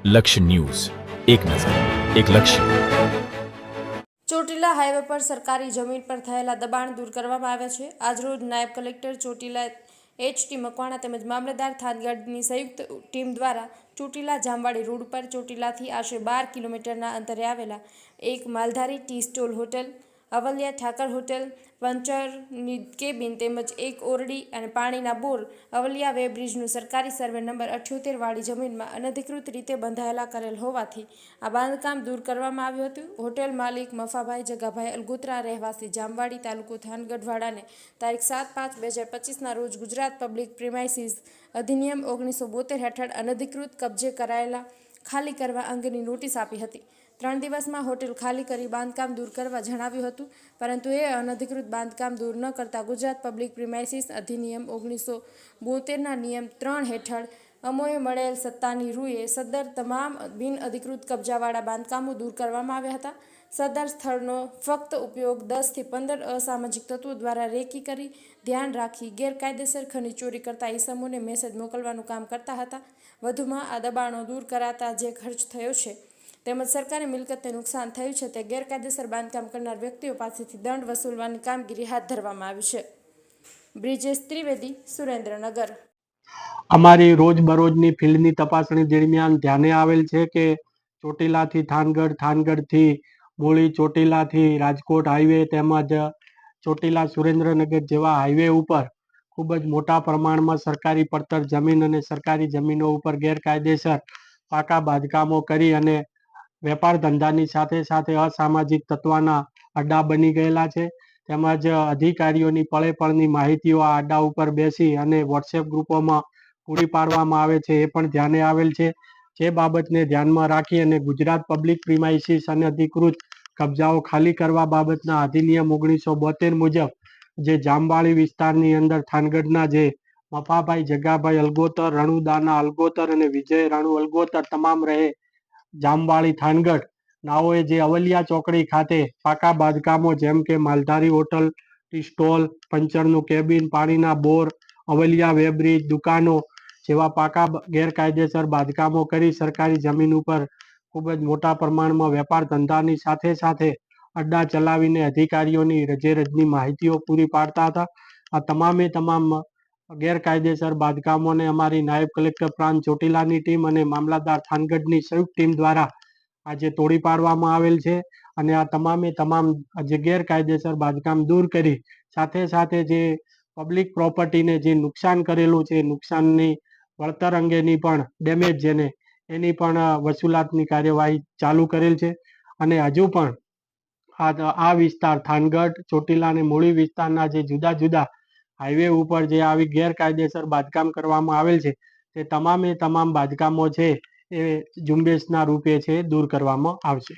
લક્ષ્ય ન્યૂઝ, એક નજર, એક લક્ષ્ય. ચોટીલા હાઈવે પર સરકારી જમીન પર થયેલા દબાણ દૂર કરવામાં આવ્યા છે. આજરોજ નાયબ કલેક્ટર ચોટીલા એચ.ટી. મકવાણા તેમજ મામલતદાર થાનગઢની સંયુક્ત ટીમ દ્વારા ચોટીલા જામવાડી રોડ પર ચોટીલાથી આશરે 12 કિલોમીટરના અંતરે આવેલા એક માલધારી tea stall hotel, Avaliya Thakar hotel, પંચરની કેબિન તેમજ એક ઓરડી અને પાણીના બોર અવલિયા વે બ્રિજનું સરકારી સર્વે નંબર 78 વાળી જમીનમાં અનધિકૃત રીતે બંધાયેલા કરેલ હોવાથી આ બાંધકામ દૂર કરવામાં આવ્યું હતું. હોટેલ માલિક મફાભાઈ જગાભાઈ અલગોત્રા, રહેવાસી જામવાડી, તાલુકો થાનગઢવાડાને તારીખ 7/5/2025ના રોજ ગુજરાત પબ્લિક પ્રિમાઇસીસ અધિનિયમ 1972 હેઠળ અનધિકૃત કબજે કરાયેલા ખાલી કરવા અંગેની નોટિસ આપી હતી. 3 દિવસમાં હોટેલ ખાલી કરી બાંધકામ દૂર કરવા જણાવ્યું હતું, પરંતુ એ અનધિકૃત બાંધકામ દૂર ન કરતા ગુજરાત પબ્લિક પ્રિમાઇસીસ અધિનિયમ 1972ના નિયમ 3 હેઠળ અમોએ મળેલ સત્તાની રૂએ સદર તમામ બિન અધિકૃત કબજાવાળા બાંધકામો દૂર કરવામાં આવ્યા હતા. સદર સ્થળનો ફક્ત ઉપયોગ 10 થી 15 અસામાજિક તત્વો દ્વારા રેકી કરી ધ્યાન રાખી ગેરકાયદેસર ખનીજ ચોરી કરતા ઈસમોને મેસેજ મોકલવાનું કામ કરતા હતા. વધુમાં આ દબાણો દૂર કરાતા જે ખર્ચ થયો છે તેમજ સરકારી મિલકતને નુકસાન થયું છે તે ગેરકાયદેસર બાંધકામ કરનાર વ્યક્તિઓ પાસેથી દંડ વસૂલવાની કામગીરી હાથ ધરવામાં આવી છે. બ્રિજેશ ત્રિવેદી, સુરેન્દ્રનગર. અમારી રોજબરોજની ફિલ્ડની તપાસણી દરમિયાન ધ્યાને આવેલ છે કે ચોટીલાથી થાનગઢ, થાનગઢથી મૂળી, ચોટીલાથી રાજકોટ હાઈવે તેમજ ચોટીલા સુરેન્દ્રનગર જેવા હાઈવે ઉપર ખૂબ જ મોટા પ્રમાણમાં સરકારી પડતર જમીન અને સરકારી જમીનો ઉપર ગેરકાયદેસર પાકા બાંધકામો કરી અને વેપાર ધંધાની સાથે સાથે અસામાજિક તત્વના અડ્ડા બની ગયેલા છે. તેમજ અધિકારીઓની પળે પળની માહિતીઓ આ અડ્ડા ઉપર બેસી અને વોટ્સએપ ગ્રુપોમાં પૂરી પાડવામાં આવે છે, એ પણ ધ્યાને આવેલ છે. જે બાબતને ધ્યાનમાં રાખી અને ગુજરાત પબ્લિક પ્રિમાઇસીસ અનધિકૃત કબજાઓ ખાલી કરવા બાબતના અધિનિયમ 1972 મુજબ જે જામવાડી વિસ્તારની અંદર થાનગઢના જે મફાભાઈ જગાભાઈ અલગોતર, રણુદાના અલગોતર અને વિજય રણુ અલગોતર તમામ રહે જામવાડી થાનગઢ નાઓએ જે અવલિયા ચોકડી ખાતે પાકા બાંધકામો જેમ કે માલધારી હોટલ, ટી સ્ટોલ, પંચરનું કેબિન, પાણીના બોર, અવલિયા વેબ્રિજ, દુકાનો જેવા પાકા ગેરકાયદેસર બાંધકામો કરી સરકારી જમીન ઉપર ખૂબ જ મોટા પ્રમાણમાં વેપાર ધંધાની સાથે સાથે અડ્ડા ચલાવીને અધિકારીઓની રજેરજની માહિતીઓ પૂરી પાડતા હતા. આ તમામે તમામ ગેરકાયદેસર બાંધકામોને અમારી નાયબ કલેક્ટર પ્રાંત ચોટીલાની ટીમ અને મામલતદાર થાનગઢની સંયુક્ત ટીમ દ્વારા આજે તોડી પાડવામાં આવેલ છે. અને આ તમામે તમામ જે ગેરકાયદેસર બાંધકામ દૂર કરી સાથે સાથે જે પબ્લિક પ્રોપર્ટીને જે નુકસાન કરેલું છે, નુકસાનની વળતર અંગેની પણ ડેમેજ જેને એની પણ વસૂલાતની કાર્યવાહી ચાલુ કરેલ છે. અને હજુ પણ આ વિસ્તાર થાનગઢ, ચોટીલા અને મૂળી વિસ્તારના જે જુદા જુદા હાઈવે ઉપર જે આવી ગેરકાયદેસર બાંધકામ કરવામાં આવેલ છે તે તમામે તમામ બાંધકામો છે એ ઝુંબેશના રૂપે છે દૂર કરવામાં આવશે.